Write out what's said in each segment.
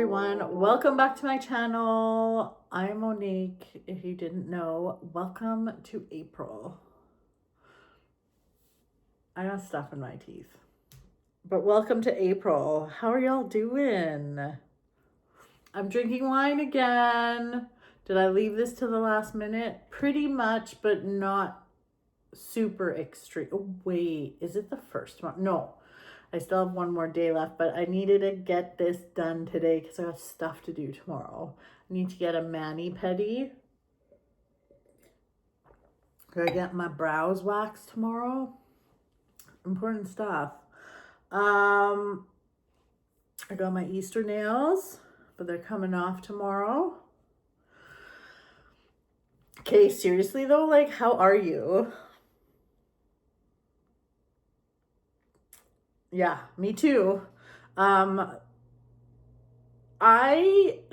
everyone, welcome back to my channel. I'm Monique. If you didn't know, welcome to April. I got stuff in my teeth, but welcome to April. How are y'all doing? I'm drinking wine again. Did I leave this to the last minute? Pretty much, but not super extreme. Oh wait, is it the first one? No, I still have one more day left, but I needed to get this done today because I got stuff to do tomorrow. I need to get a mani-pedi. Gotta get my brows waxed tomorrow. Important stuff. I got my Easter nails, but they're coming off tomorrow. Okay, seriously though, like, how are you? Yeah, me too. I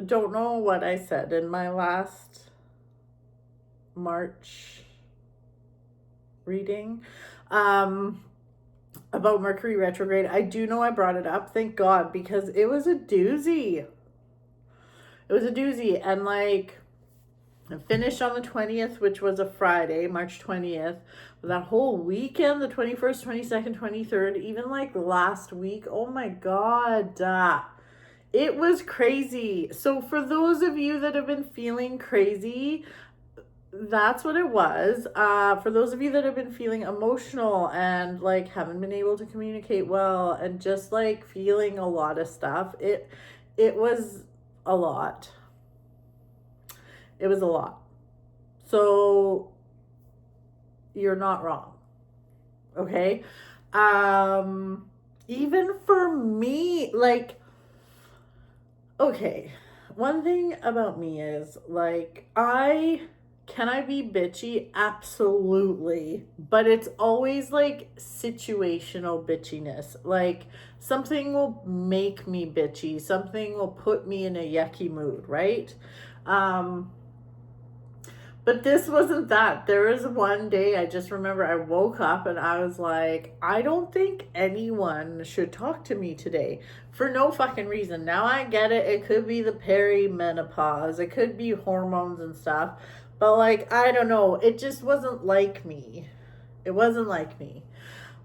don't know what I said in my last March reading about Mercury retrograde. I do know I brought it up, thank God, because it was a doozy. It was a doozy, and like, I finished on the 20th, which was a Friday, March 20th. That whole weekend, the 21st, 22nd, 23rd, even like last week, oh my God. It was crazy. So for those of you that have been feeling crazy, that's what it was. For those of you that have been feeling emotional and like haven't been able to communicate well and just like feeling a lot of stuff, it was a lot. It was a lot. So you're not wrong. Okay? Even for me, like, okay, one thing about me is like, can I be bitchy? Absolutely. But it's always like situational bitchiness. Like something will make me bitchy. Something will put me in a yucky mood, right? But this wasn't that. There was one day I just remember I woke up and I was like, I don't think anyone should talk to me today for no fucking reason. Now I get it. It could be the perimenopause. It could be hormones and stuff. But like, I don't know. It just wasn't like me. It wasn't like me.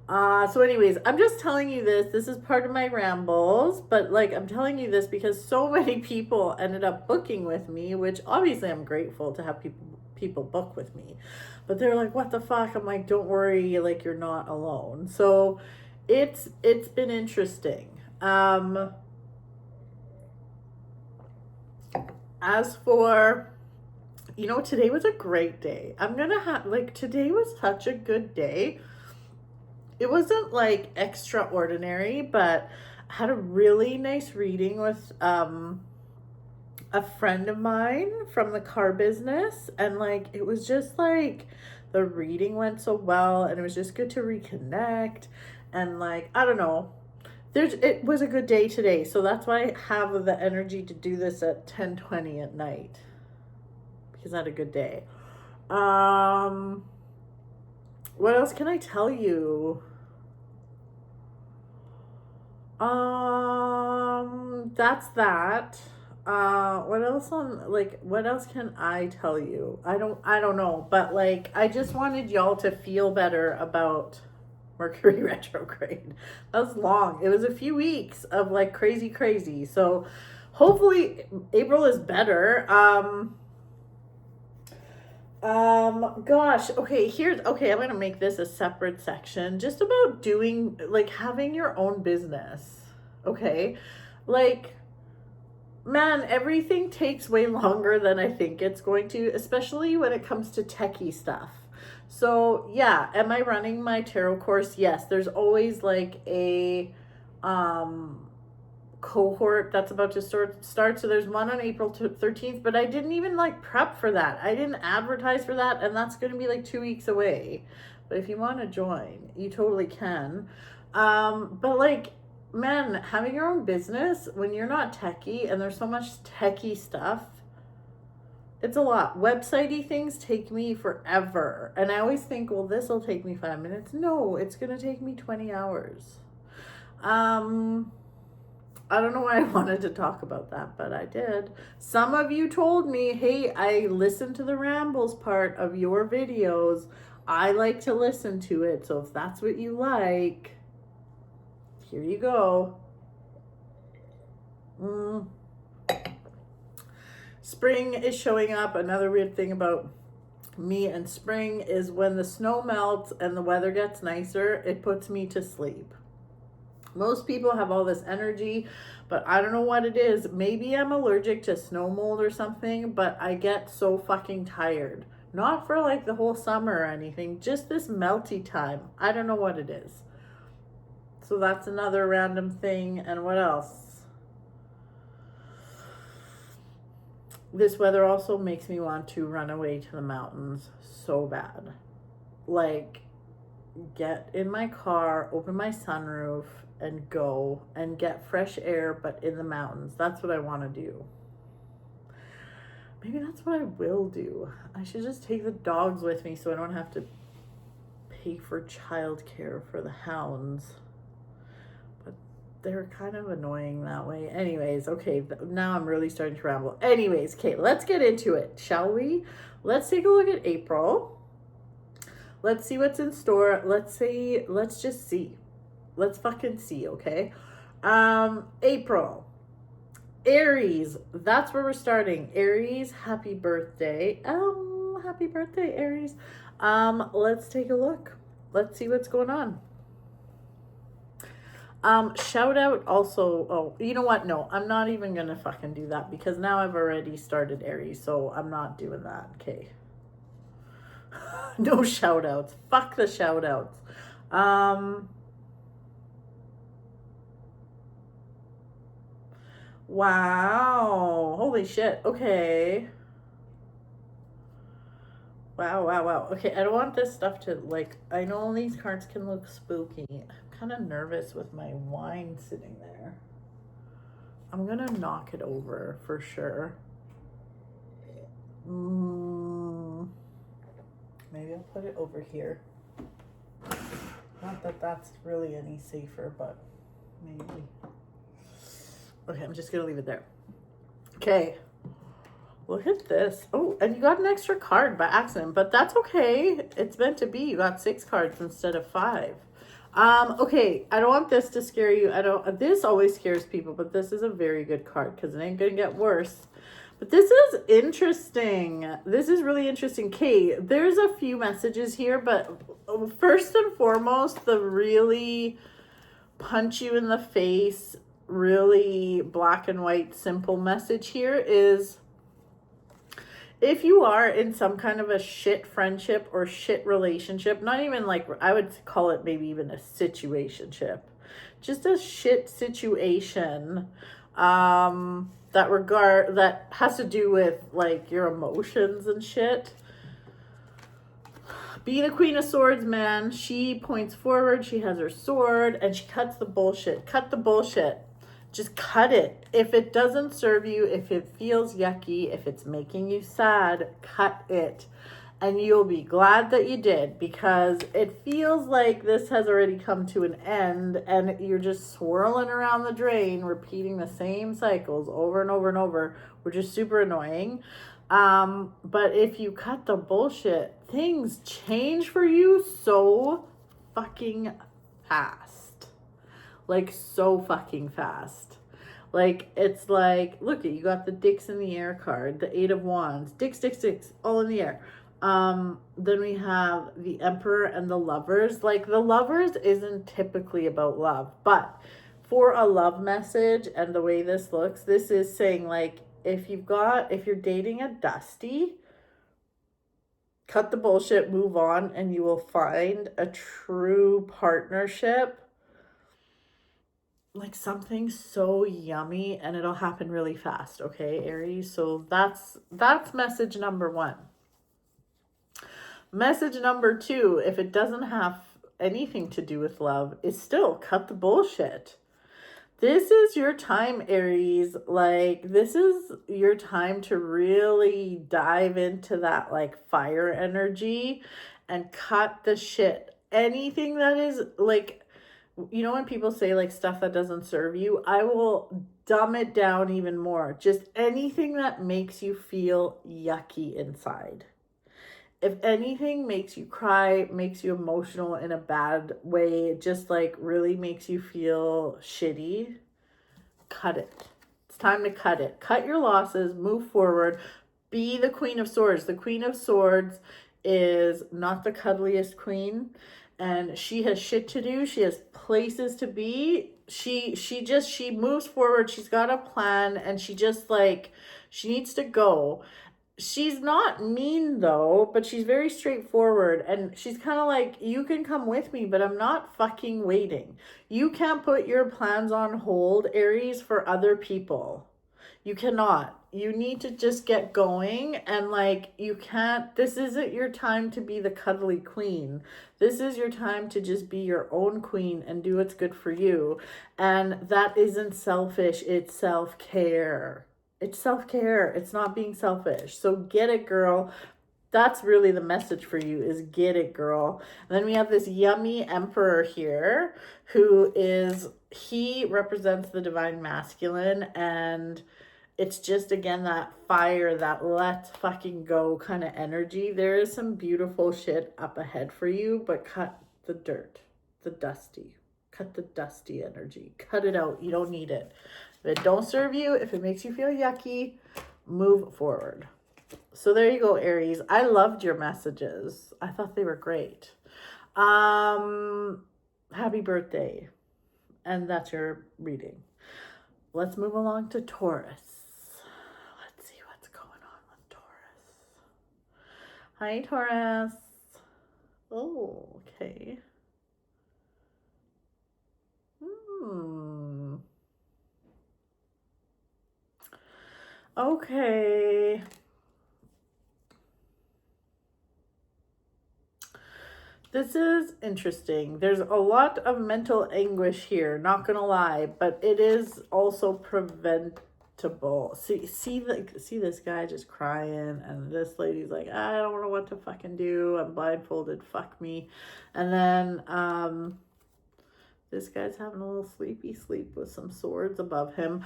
So anyways, I'm just telling you this. This is part of my rambles, but like I'm telling you this because so many people ended up booking with me, which obviously I'm grateful to have people book with me. But they're like, "What the fuck?" I'm like, "Don't worry, like you're not alone." So it's been interesting. As for, you know, today was a great day. I'm gonna have, like, today was such a good day. It wasn't like extraordinary, but I had a really nice reading with a friend of mine from the car business, and like it was just like the reading went so well, and it was just good to reconnect, and like I don't know, it was a good day today, so that's why I have the energy to do this at 10:20 at night, because I had a good day. What else can I tell you? That's that. What else what else can I tell you? I don't know, but like, I just wanted y'all to feel better about Mercury retrograde. That was long. It was a few weeks of like crazy. So hopefully April is better. Gosh, okay, I'm gonna make this a separate section just about doing, like, having your own business, okay? Like, man, everything takes way longer than I think it's going to, especially when it comes to techie stuff. So, yeah, am I running my tarot course? Yes, there's always, like, a, cohort that's about to start. So there's one on April 13th, but I didn't even like prep for that. I didn't advertise for that, and that's going to be like 2 weeks away. But if you want to join, you totally can. But like, man, having your own business when you're not techie, and there's so much techie stuff, it's a lot. Websitey things take me forever, and I always think, well, this will take me 5 minutes. No, it's going to take me 20 hours. I don't know why I wanted to talk about that, but I did. Some of you told me, hey, I listened to the rambles part of your videos. I like to listen to it. So if that's what you like, here you go. Spring is showing up. Another weird thing about me and spring is when the snow melts and the weather gets nicer, it puts me to sleep. Most people have all this energy, but I don't know what it is. Maybe I'm allergic to snow mold or something, but I get so fucking tired. Not for like the whole summer or anything, just this melty time. I don't know what it is. So that's another random thing. And what else? This weather also makes me want to run away to the mountains so bad. Like, get in my car, open my sunroof, and go and get fresh air, but in the mountains. That's what I want to do. Maybe that's what I will do. I should just take the dogs with me so I don't have to pay for childcare for the hounds. But they're kind of annoying that way. Anyways, okay, now I'm really starting to ramble. Anyways, okay, let's get into it, shall we? Let's take a look at April. Let's see what's in store. Let's just see. Let's fucking see, okay? April. Aries. That's where we're starting. Aries, happy birthday. Happy birthday, Aries. Let's take a look. Let's see what's going on. Shout out also, oh, you know what? No, I'm not even gonna fucking do that because now I've already started Aries, so I'm not doing that, okay? No shout outs. Fuck the shout outs. Wow. Holy shit. Okay. Wow. Okay, I don't want this stuff to, like, I know these cards can look spooky. I'm kind of nervous with my wine sitting there. I'm gonna knock it over for sure. Maybe I'll put it over here. Not that that's really any safer, but maybe. Okay, I'm just gonna leave it there. Okay. Look at this. Oh, and you got an extra card by accident, but that's okay. It's meant to be. You got 6 cards instead of 5. Okay, I don't want this to scare you. This always scares people, but this is a very good card because it ain't gonna get worse. But this is interesting. This is really interesting. Okay, there's a few messages here, but first and foremost, the really punch you in the face, really black and white, simple message here is if you are in some kind of a shit friendship or shit relationship, not even like, I would call it maybe even a situationship, just a shit situation, that has to do with like your emotions and shit. Being a Queen of Swords, man, she points forward, she has her sword, and she cuts the bullshit. Cut the bullshit. Just cut it. If it doesn't serve you, if it feels yucky, if it's making you sad, cut it. And you'll be glad that you did, because it feels like this has already come to an end and you're just swirling around the drain, repeating the same cycles over and over and over, which is super annoying. But if you cut the bullshit, things change for you so fucking fast. Like, so fucking fast. Like, it's like, look, you got the dicks in the air card, the 8 of Wands, dicks, all in the air. Then we have the Emperor and the Lovers. Like, the Lovers isn't typically about love, but for a love message and the way this looks, this is saying, like, if you're dating a dusty, cut the bullshit, move on, and you will find a true partnership. Like something so yummy, and it'll happen really fast, okay, Aries? So that's message number 1. Message number 2, if it doesn't have anything to do with love, is still cut the bullshit. This is your time, Aries. Like, this is your time to really dive into that, like, fire energy and cut the shit. Anything that is, like, You know, when people say like stuff that doesn't serve you, I will dumb it down even more. Just anything that makes you feel yucky inside. If anything makes you cry, makes you emotional in a bad way, just like really makes you feel shitty, cut it. It's time to cut it. Cut your losses, move forward, be the Queen of Swords. The Queen of Swords is not the cuddliest queen, and she has shit to do. She has places to be. She moves forward. She's got a plan, and she just like, she needs to go. She's not mean though, but she's very straightforward, and she's kind of like, you can come with me, but I'm not fucking waiting. You can't put your plans on hold, Aries, for other people. You cannot. You need to just get going, and like, you can't, this isn't your time to be the cuddly queen. This is your time to just be your own queen and do what's good for you. And that isn't selfish, it's self-care. It's self-care. It's not being selfish. So get it, girl. That's really the message for you, is get it, girl. And then we have this yummy emperor here who is, he represents the divine masculine, and it's just, again, that fire, that let's fucking go kind of energy. There is some beautiful shit up ahead for you, but cut the dirt, the dusty. Cut the dusty energy. Cut it out. You don't need it. If it don't serve you, if it makes you feel yucky, move forward. So there you go, Aries. I loved your messages. I thought they were great. Happy birthday. And that's your reading. Let's move along to Taurus. Let's see what's going on with Taurus. Hi, Taurus. Oh, okay. Okay. This is interesting. There's a lot of mental anguish here, not gonna lie, but it is also preventable. See this guy just crying, and this lady's like, I don't know what to fucking do. I'm blindfolded. Fuck me. And then this guy's having a little sleepy sleep with some swords above him.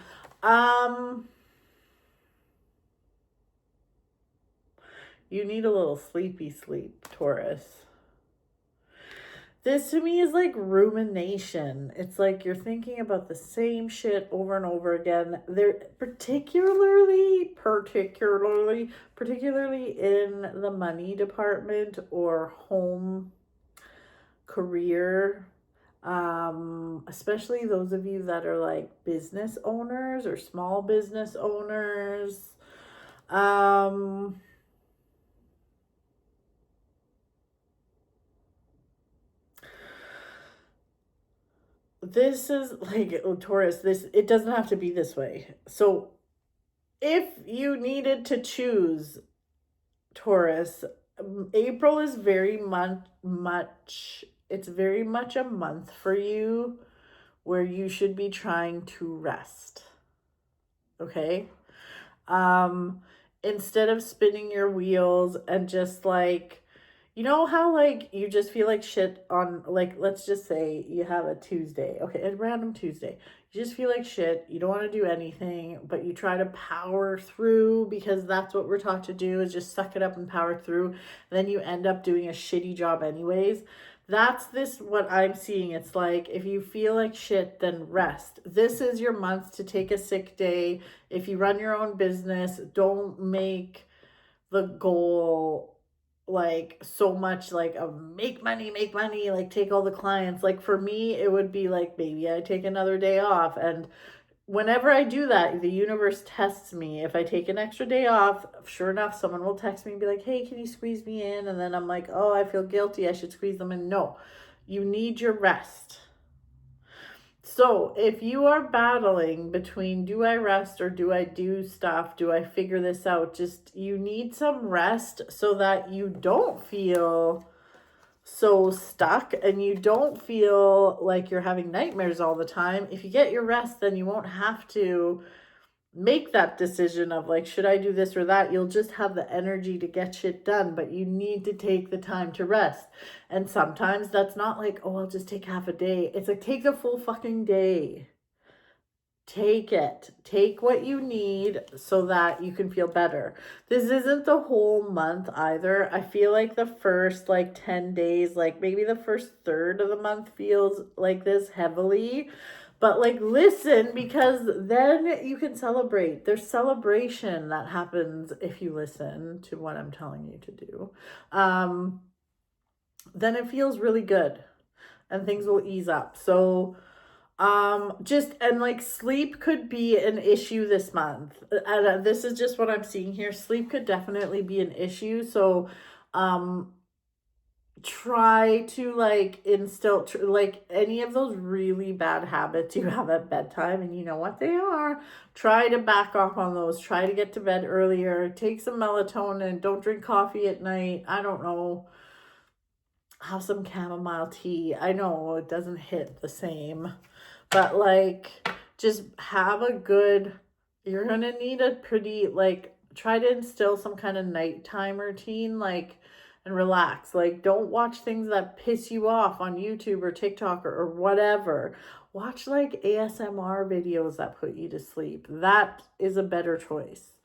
You need a little sleepy sleep, Taurus. This to me is like rumination. It's like you're thinking about the same shit over and over again. They're particularly in the money department or home, career, especially those of you that are like business owners or small business owners. This is like, oh, Taurus, it doesn't have to be this way. So if you needed to choose, Taurus, April is very much, it's very much a month for you where you should be trying to rest. Okay? Instead of spinning your wheels and just like, you know how like you just feel like shit on, like, let's just say you have a Tuesday, okay, a random Tuesday. You just feel like shit. You don't want to do anything, but you try to power through because that's what we're taught to do, is just suck it up and power through. And then you end up doing a shitty job anyways. That's what I'm seeing. It's like, if you feel like shit, then rest. This is your month to take a sick day. If you run your own business, don't make the goal like so much like a make money, like take all the clients. Like for me, it would be like, maybe I take another day off, and whenever I do that, the universe tests me. If I take an extra day off, sure enough, someone will text me and be like, hey, can you squeeze me in? And then I'm like, oh, I feel guilty, I should squeeze them in. No, you need your rest. So if you are battling between, do I rest or do I do stuff? Do I figure this out? Just, you need some rest so that you don't feel so stuck and you don't feel like you're having nightmares all the time. If you get your rest, then you won't have to make that decision of like, should I do this or that? You'll just have the energy to get shit done, but you need to take the time to rest. And sometimes that's not like, oh, I'll just take half a day. It's like, take the full fucking day. Take it. Take what you need so that you can feel better. This isn't the whole month either. I feel like the first like 10 days, like maybe the first third of the month feels like this heavily. But like, listen, because then you can celebrate. There's celebration that happens if you listen to what I'm telling you to do. Then it feels really good and things will ease up. So and like sleep could be an issue this month. And this is just what I'm seeing here. Sleep could definitely be an issue. So, try to like instill like any of those really bad habits you have at bedtime, and you know what they are. Try to back off on those. Try to get to bed earlier. Take some melatonin. Don't drink coffee at night. I don't know. Have some chamomile tea. I know it doesn't hit the same, but like just have a good, you're gonna need a pretty like, try to instill some kind of nighttime routine, like, and relax. Like, don't watch things that piss you off on YouTube or TikTok or whatever. Watch like ASMR videos that put you to sleep. That is a better choice.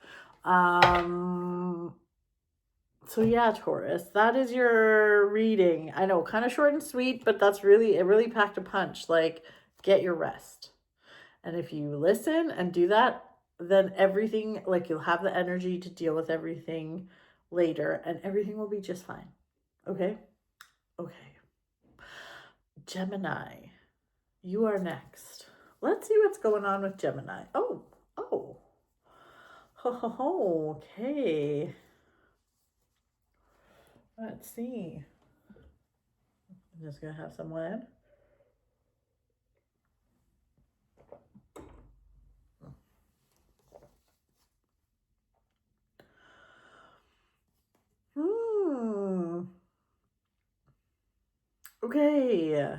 So yeah, Taurus, that is your reading. I know, kind of short and sweet, but that's really, it really packed a punch. Like, get your rest. And if you listen and do that, then everything, like, you'll have the energy to deal with everything later and everything will be just fine. Okay? Okay. Gemini, you are next. Let's see what's going on with Gemini. Oh. Okay. Let's see. I'm just going to have some lead. Okay.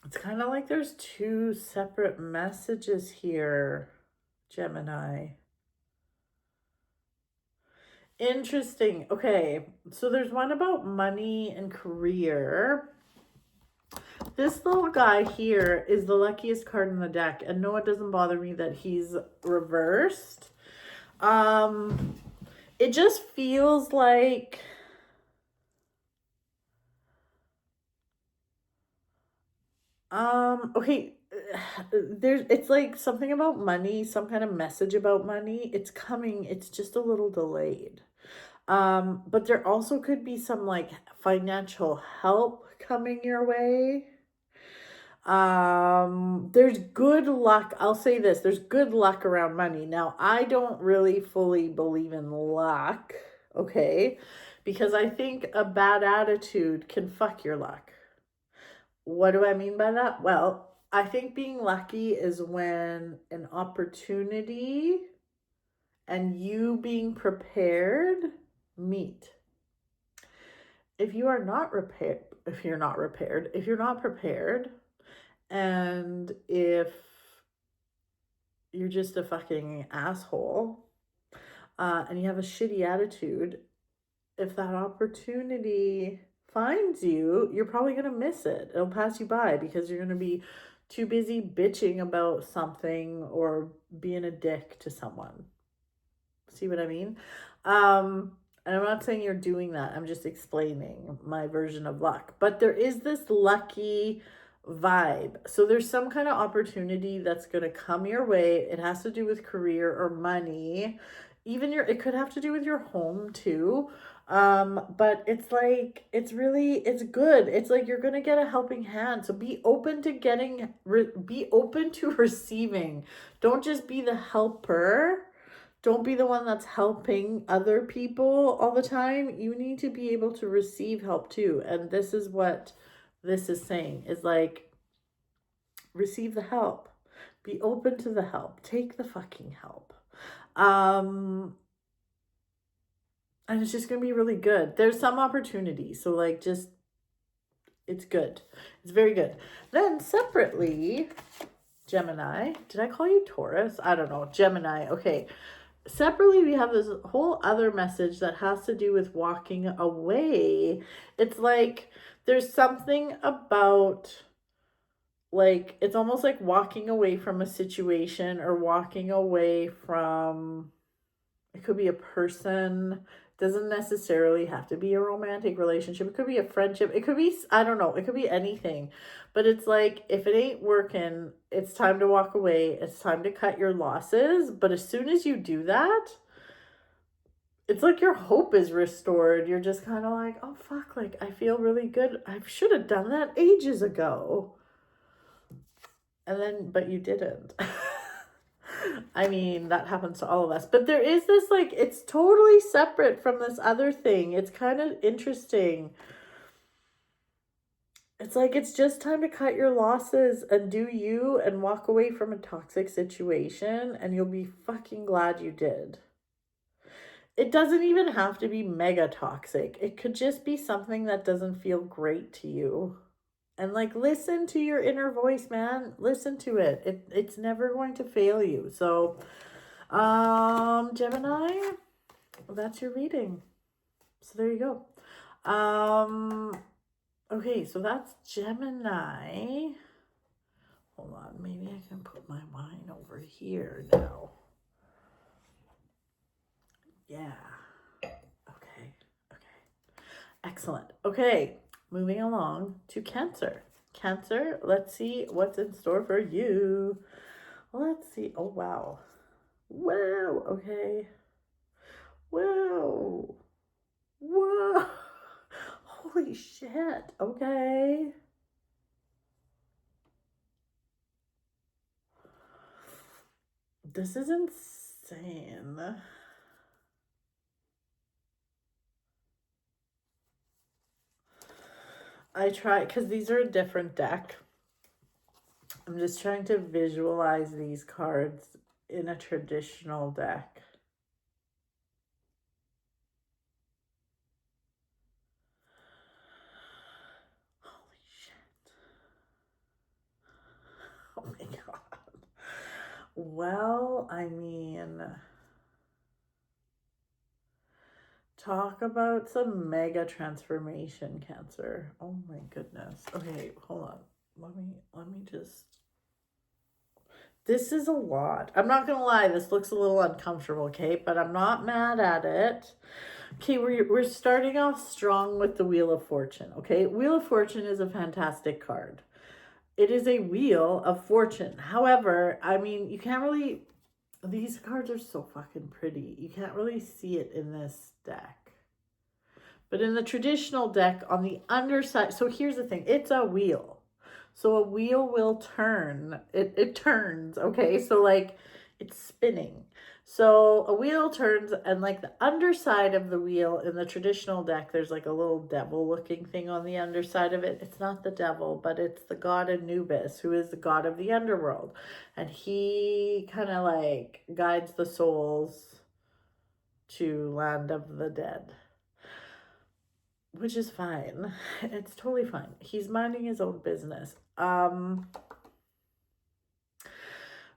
It's kind of like there's two separate messages here, Gemini. Interesting. Okay, so there's one about money and career. This little guy here is the luckiest card in the deck, and no, it doesn't bother me that he's reversed. It just feels like okay, it's like something about money, some kind of message about money. It's coming, it's just a little delayed. But there also could be some like financial help coming your way. There's good luck. I'll say this, there's good luck around money. Now, I don't really fully believe in luck, okay? Because I think a bad attitude can fuck your luck. What do I mean by that? Well, I think being lucky is when an opportunity and you being prepared meet. If you're not prepared, and if you're just a fucking asshole, and you have a shitty attitude, if that opportunity finds you, you're probably going to miss it. It'll pass you by because you're going to be too busy bitching about something or being a dick to someone. See what I mean? And I'm not saying you're doing that. I'm just explaining my version of luck. But there is this lucky vibe. So there's some kind of opportunity that's going to come your way. It has to do with career or money. Even it could have to do with your home too. But it's like, it's good. It's like you're going to get a helping hand. So be open to be open to receiving. Don't just be the helper. Don't be the one that's helping other people all the time. You need to be able to receive help too. And this is what this is saying, is like, receive the help. Be open to the help. Take the fucking help. And it's just going to be really good. There's some opportunity. So like, it's good. It's very good. Then separately, Gemini. Did I call you Taurus? I don't know. Gemini. Okay. Separately, we have this whole other message that has to do with walking away. It's like there's something about, like, it's almost like walking away from a situation or walking away from, it could be a person. Doesn't necessarily have to be a romantic relationship. It could be a friendship. It could be, I don't know, it could be anything. But it's like, if it ain't working, it's time to walk away. It's time to cut your losses. But as soon as you do that, it's like your hope is restored. You're just kind of like, oh, fuck, like, I feel really good. I should have done that ages ago. And then, but you didn't. I mean, that happens to all of us. But there is this, like, it's totally separate from this other thing. It's kind of interesting. It's like, it's just time to cut your losses and do you and walk away from a toxic situation. And you'll be fucking glad you did. It doesn't even have to be mega toxic. It could just be something that doesn't feel great to you. And like, listen to your inner voice, man. Listen to it. It's never going to fail you. So, Gemini, that's your reading. So there you go. Okay, so that's Gemini. Hold on, maybe I can put my wine over here now. Yeah. Okay. Excellent. Okay. Moving along to Cancer. Cancer, let's see what's in store for you. Let's see. Oh, wow. Wow. Okay. Whoa. Whoa. Holy shit. Okay. This is insane. I try, because these are a different deck. I'm just trying to visualize these cards in a traditional deck. Holy shit. Oh my god. Well, I mean, talk about some mega transformation, Cancer. Oh my goodness. Okay, hold on. Let me just. This is a lot. I'm not gonna lie, this looks a little uncomfortable, okay? But I'm not mad at it. Okay, we're starting off strong with the Wheel of Fortune, okay? Wheel of Fortune is a fantastic card. It is a Wheel of Fortune. However, I mean, you can't really, these cards are so fucking pretty. You can't really see it in this deck. But in the traditional deck, on the underside, so here's the thing, it's a wheel. So a wheel will turn. It turns, okay? So like, it's spinning. So a wheel turns, and like the underside of the wheel in the traditional deck, there's like a little devil looking thing on the underside of it. It's not the devil, but it's the god Anubis, who is the god of the underworld. And he kind of like guides the souls to land of the dead. Which is fine. It's totally fine. He's minding his own business.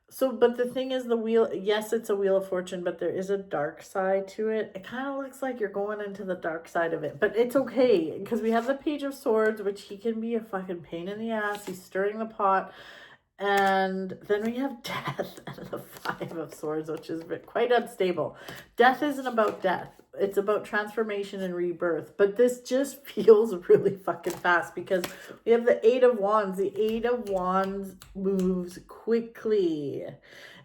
So, but the thing is, the wheel, yes, it's a Wheel of Fortune, but there is a dark side to it. It kind of looks like you're going into the dark side of it, but it's okay, because we have the Page of Swords, which he can be a fucking pain in the ass. He's stirring the pot. And then we have Death and the Five of Swords, which is quite unstable. Death isn't about death. It's about transformation and rebirth. But this just feels really fucking fast, because we have the Eight of Wands. The Eight of Wands moves quickly.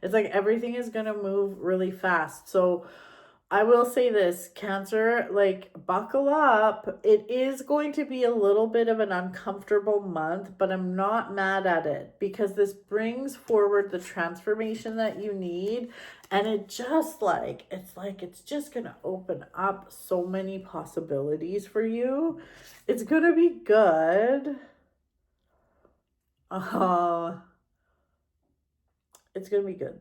It's like everything is going to move really fast. So I will say this, Cancer, like, buckle up. It is going to be a little bit of an uncomfortable month, but I'm not mad at it, because this brings forward the transformation that you need. And it just like, it's just going to open up so many possibilities for you. It's going to be good. It's going to be good.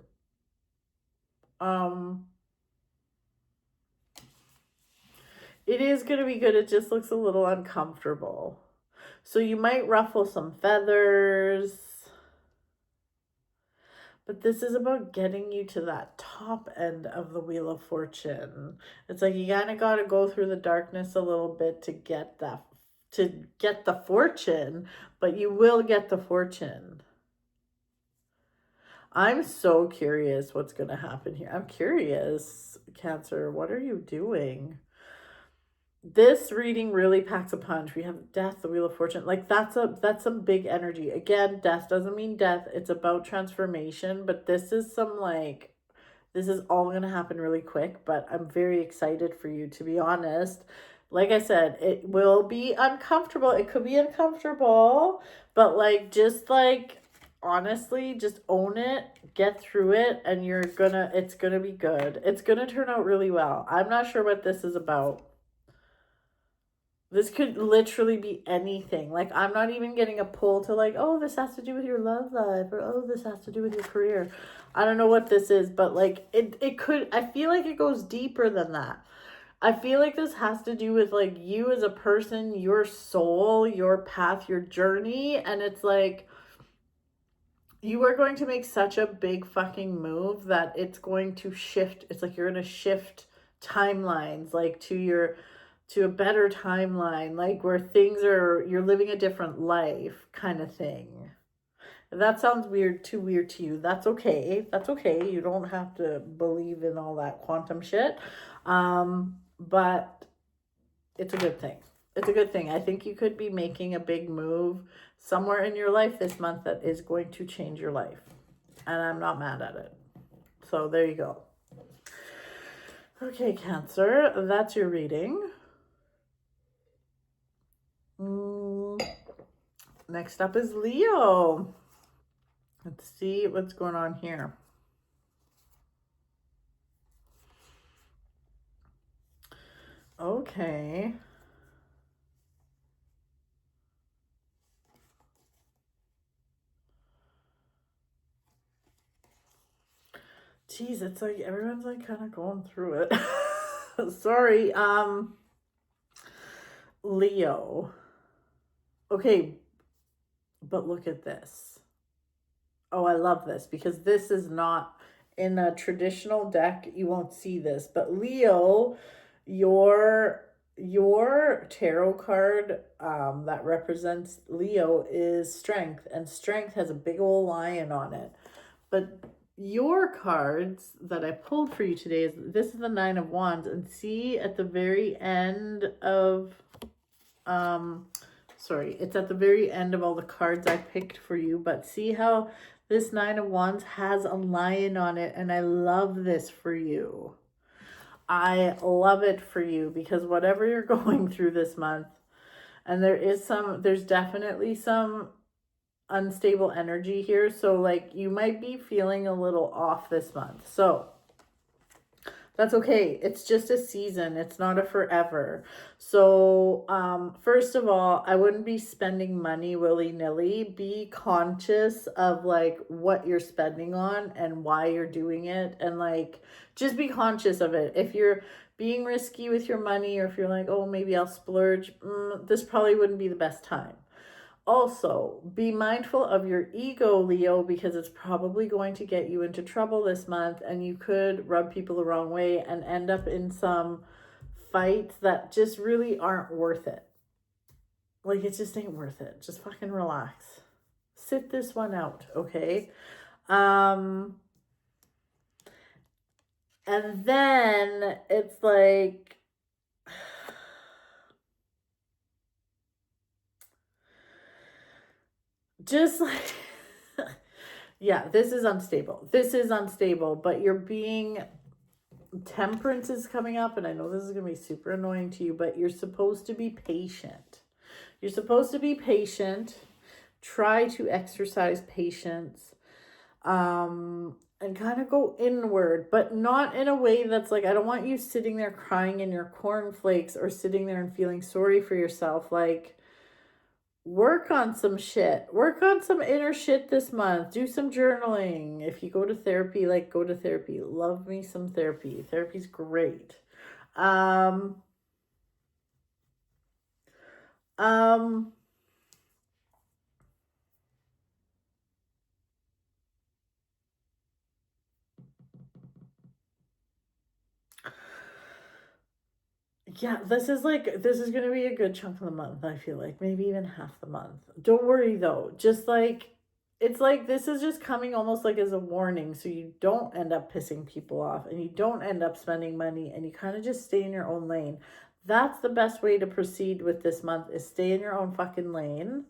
It is going to be good. It just looks a little uncomfortable. So you might ruffle some feathers. But this is about getting you to that top end of the Wheel of Fortune. It's like you kind of got to go through the darkness a little bit to get that, to get the fortune, but you will get the fortune. I'm so curious what's going to happen here. I'm curious, Cancer, what are you doing? This reading really packs a punch. We have death, the Wheel of Fortune. Like that's some big energy. Again, death doesn't mean death. It's about transformation, but this is some like, this is all going to happen really quick, but I'm very excited for you, to be honest. Like I said, it will be uncomfortable. It could be uncomfortable, but like, just like, honestly, just own it, get through it, and it's gonna be good. It's gonna turn out really well. I'm not sure what this is about. This could literally be anything. Like, I'm not even getting a pull to like, oh, this has to do with your love life, or oh, this has to do with your career. I don't know what this is, but like it could, I feel like it goes deeper than that. I feel like this has to do with like you as a person, your soul, your path, your journey, and it's like you are going to make such a big fucking move that it's going to shift. It's like you're going to shift timelines, like to a better timeline, like where things are, you're living a different life kind of thing. If that sounds weird, too weird to you, that's okay. That's okay. You don't have to believe in all that quantum shit. But it's a good thing. It's a good thing. I think you could be making a big move somewhere in your life this month that is going to change your life. And I'm not mad at it. So there you go. Okay, Cancer, that's your reading. Next up is Leo. Let's see what's going on here. Okay. Jeez, it's like everyone's like kind of going through it. Sorry. Leo. Okay, but look at this. Oh, I love this because this is not in a traditional deck. You won't see this, but Leo, your tarot card that represents Leo is strength, and strength has a big old lion on it. But your cards that I pulled for you today this is the Nine of Wands, and see at the very end of sorry, it's at the very end of all the cards I picked for you, but see how this Nine of Wands has a lion on it, and I love this for you. I love it for you because whatever you're going through this month, and there's definitely some unstable energy here, so like you might be feeling a little off this month. So that's okay. It's just a season. It's not a forever. So, first of all, I wouldn't be spending money willy-nilly. Be conscious of like what you're spending on and why you're doing it. And like, just be conscious of it. If you're being risky with your money, or if you're like, oh, maybe I'll splurge, this probably wouldn't be the best time. Also, be mindful of your ego, Leo, because it's probably going to get you into trouble this month, and you could rub people the wrong way and end up in some fights that just really aren't worth it. Like, it just ain't worth it. Just fucking relax. Sit this one out, okay? And then it's like, just like, yeah, this is unstable. This is unstable, but you're being, Temperance is coming up, and I know this is going to be super annoying to you, but you're supposed to be patient. You're supposed to be patient. Try to exercise patience. And kind of go inward, but not in a way that's like, I don't want you sitting there crying in your cornflakes or sitting there and feeling sorry for yourself. Like, work on some shit. Work on some inner shit this month. Do some journaling. If you go to therapy, like, go to therapy. Love me some therapy. Therapy's great. Yeah, this is going to be a good chunk of the month, I feel like. Maybe even half the month. Don't worry, though. Just like, it's like this is just coming almost like as a warning, so you don't end up pissing people off and you don't end up spending money and you kind of just stay in your own lane. That's the best way to proceed with this month, is stay in your own fucking lane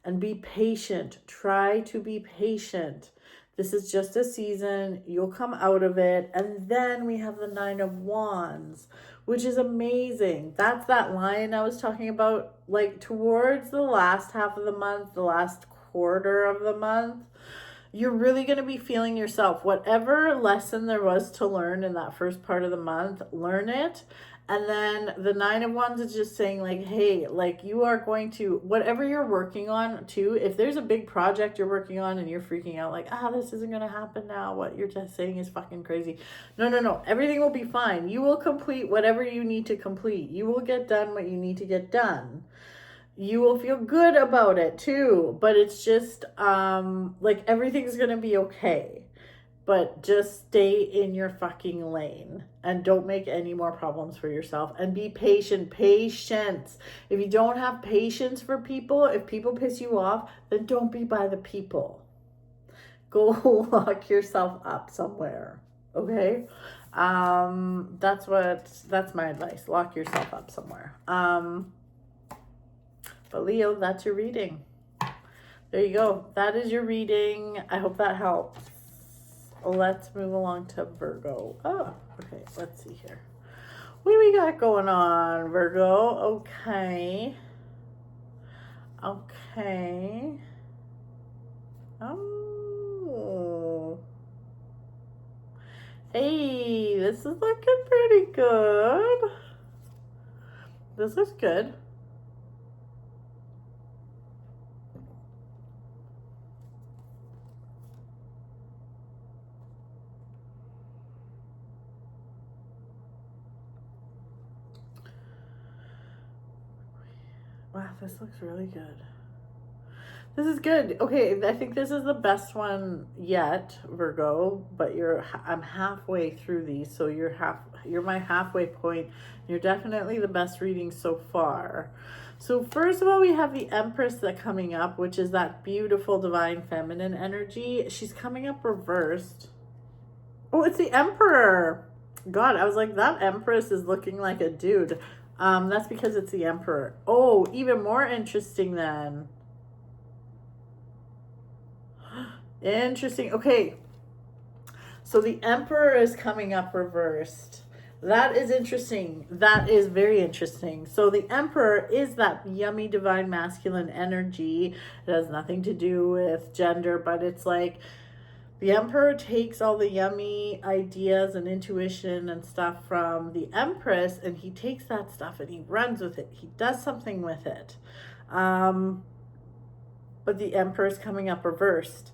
and be patient. Try to be patient. This is just a season. You'll come out of it. And then we have the 9 of Wands, which is amazing. That's that line I was talking about, like towards the last half of the month, the last quarter of the month. You're really going to be feeling yourself. Whatever lesson there was to learn in that first part of the month, learn it. And then the 9 of Wands is just saying like, hey, like you are going to, whatever you're working on too, if there's a big project you're working on and you're freaking out like, this isn't going to happen now, what you're just saying is fucking crazy. No. Everything will be fine. You will complete whatever you need to complete. You will get done what you need to get done. You will feel good about it too, but it's just like everything's going to be okay. But just stay in your fucking lane and don't make any more problems for yourself, and be patient. Patience. If you don't have patience for people, if people piss you off, then don't be by the people. Go lock yourself up somewhere. Okay? That's my advice. Lock yourself up somewhere. But Leo, that's your reading. There you go. That is your reading. I hope that helps. Let's move along to Virgo. Oh, okay. Let's see here. What do we got going on, Virgo? Okay. Oh. Hey, this is looking pretty good. This looks good. Wow, this looks really good. This is good. Okay, I think this is the best one yet, Virgo, but I'm halfway through these, so you're my halfway point. You're definitely the best reading so far. So first of all, we have the Empress that's coming up, which is that beautiful divine feminine energy. She's coming up reversed. Oh, it's the Emperor. God, I was like, that Empress is looking like a dude. That's because it's the Emperor. Oh, even more interesting then. Interesting. Okay. So the Emperor is coming up reversed. That is interesting. That is very interesting. So the Emperor is that yummy divine masculine energy. It has nothing to do with gender, but it's like the Emperor takes all the yummy ideas and intuition and stuff from the Empress, and he takes that stuff and he runs with it. He does something with it. But the Emperor is coming up reversed.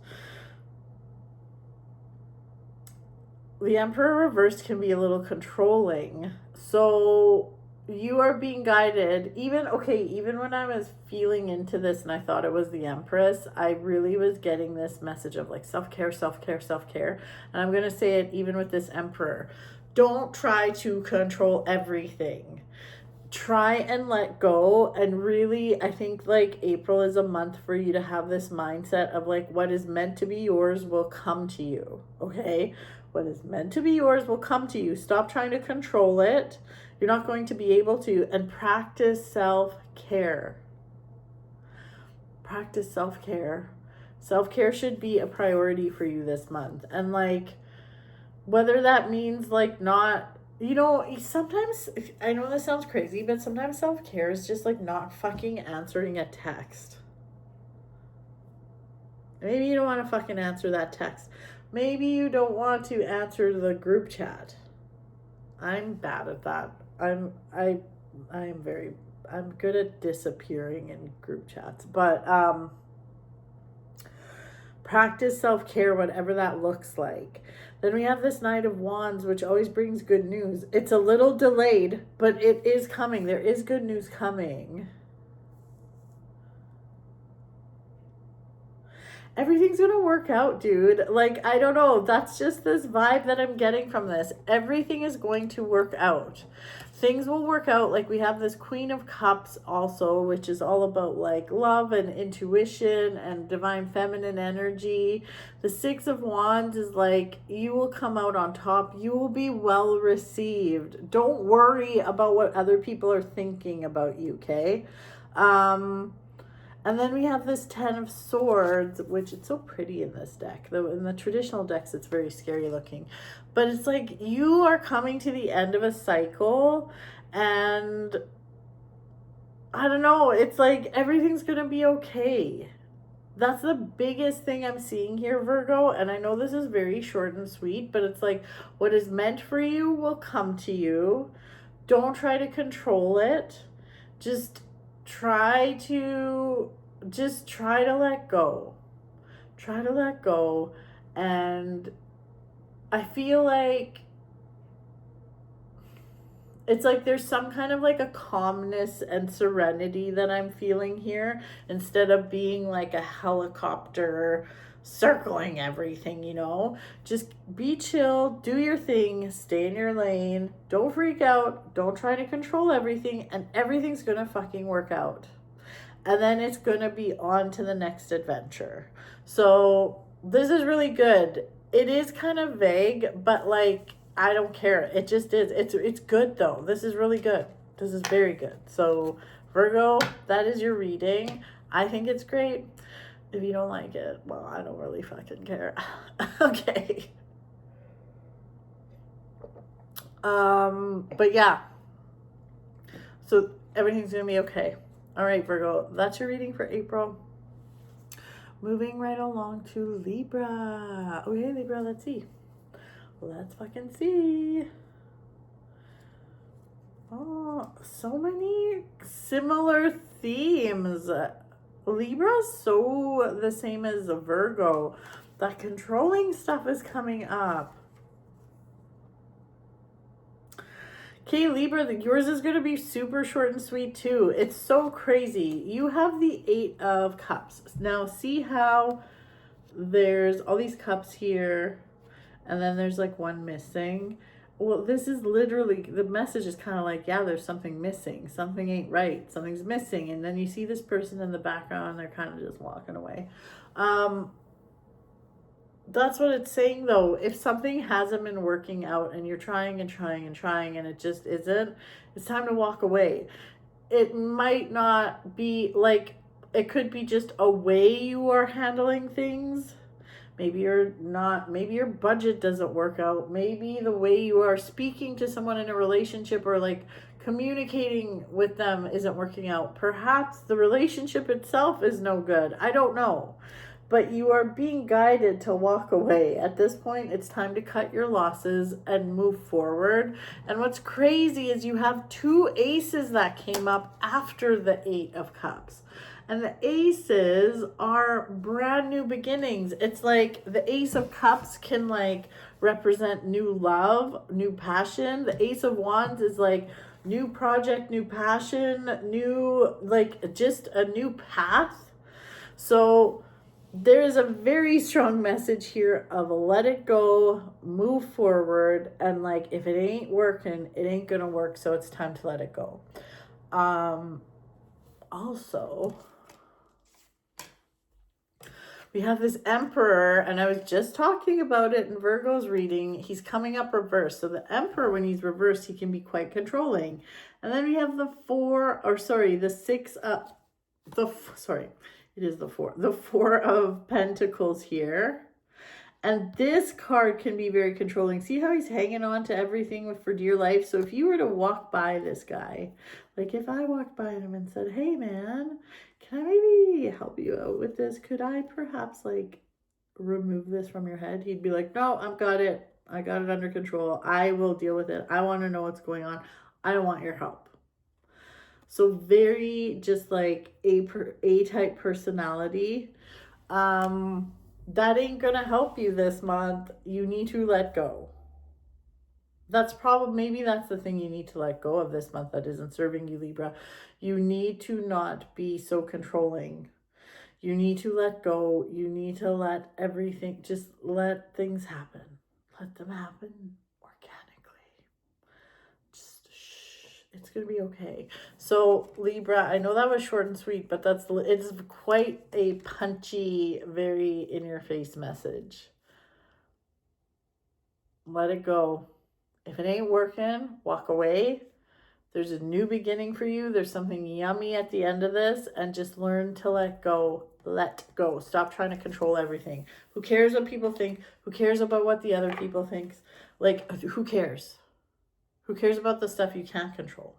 The Emperor reversed can be a little controlling. So you are being guided. Even when I was feeling into this and I thought it was the Empress, I really was getting this message of like self-care, self-care, self-care. And I'm going to say it even with this Emperor. Don't try to control everything. Try and let go. And really, I think like April is a month for you to have this mindset of like what is meant to be yours will come to you. Okay? What is meant to be yours will come to you. Stop trying to control it. You're not going to be able to. And practice self-care. Practice self-care. Self-care should be a priority for you this month. And like, whether that means like not, sometimes, I know this sounds crazy, but sometimes self-care is just like not fucking answering a text. Maybe you don't want to fucking answer that text. Maybe you don't want to answer the group chat. I'm bad at that. I'm good at disappearing in group chats, but practice self-care, whatever that looks like. Then we have this Knight of Wands, which always brings good news. It's a little delayed, but it is coming. There is good news coming. Everything's going to work out, dude. Like, I don't know. That's just this vibe that I'm getting from this. Everything is going to work out. things will work out. Like, we have this Queen of Cups also, which is all about like love and intuition and divine feminine energy. The Six of Wands is like, you will come out on top. You will be well received. Don't worry about what other people are thinking about you, okay? And then we have this Ten of Swords, which it's so pretty in this deck. Though in the traditional decks, it's very scary looking. But it's like you are coming to the end of a cycle, and I don't know, it's like everything's going to be okay. That's the biggest thing I'm seeing here, Virgo. And I know this is very short and sweet, but it's like what is meant for you will come to you. Don't try to control it. Just try to let go. Try to let go. And I feel like it's like there's some kind of like a calmness and serenity that I'm feeling here, instead of being like a helicopter circling everything, you know? Just be chill, do your thing, stay in your lane, don't freak out, don't try to control everything, and everything's gonna fucking work out. And then it's gonna be on to the next adventure. So this is really good. It is kind of vague, but like, I don't care. It just is. It's good though. This is really good. This is very good. So Virgo, that is your reading. I think it's great. If you don't like it, well, I don't really fucking care. Okay. But yeah. So everything's gonna be okay. All right, Virgo, that's your reading for April. Moving right along to Libra. Okay, Libra, let's see. Let's fucking see. Oh, so many similar themes. Libra's so the same as a Virgo. That controlling stuff is coming up. Okay, Libra, yours is going to be super short and sweet too. It's so crazy. You have the Eight of Cups. Now, see how there's all these cups here, and then there's like one missing. Well, this is literally, the message is kind of like, yeah, there's something missing. Something ain't right. Something's missing. And then you see this person in the background, they're kind of just walking away. That's what it's saying though. If something hasn't been working out and you're trying and trying and trying and it just isn't, it's time to walk away. It might not be like, it could be just a way you are handling things. Maybe you're not, maybe your budget doesn't work out. Maybe the way you are speaking to someone in a relationship or like communicating with them isn't working out. Perhaps the relationship itself is no good. I don't know. But you are being guided to walk away. At this point, it's time to cut your losses and move forward. And what's crazy is you have two aces that came up after the Eight of Cups. And the aces are brand new beginnings. It's like the Ace of Cups can like represent new love, new passion. The Ace of Wands is like new project, new passion, new, like just a new path. So there is a very strong message here of let it go, move forward, and like if it ain't working, it ain't gonna work, so it's time to let it go. Also, we have this Emperor, and I was just talking about it in Virgo's reading. He's coming up reversed. So the Emperor, when he's reversed, he can be quite controlling. And then we have the Four of Pentacles here. And this card can be very controlling. See how he's hanging on to everything for dear life? So if you were to walk by this guy, like if I walked by him and said, hey man, can I maybe help you out with this? Could I perhaps like remove this from your head? He'd be like, no, I've got it. I got it under control. I will deal with it. I want to know what's going on. I don't want your help. So very just like A-type personality. That ain't gonna help you this month. You need to let go. Maybe that's the thing you need to let go of this month that isn't serving you, Libra. You need to not be so controlling. You need to let go. You need to let everything, just let things happen. Let them happen organically. Just shh. It's going to be okay. So Libra, I know that was short and sweet, but it's quite a punchy, very in your face message. Let it go. If it ain't working, walk away. There's a new beginning for you. There's something yummy at the end of this, and just learn to let go. Let go. Stop trying to control everything. Who cares what people think? Who cares about what the other people think? Like, who cares? Who cares about the stuff you can't control?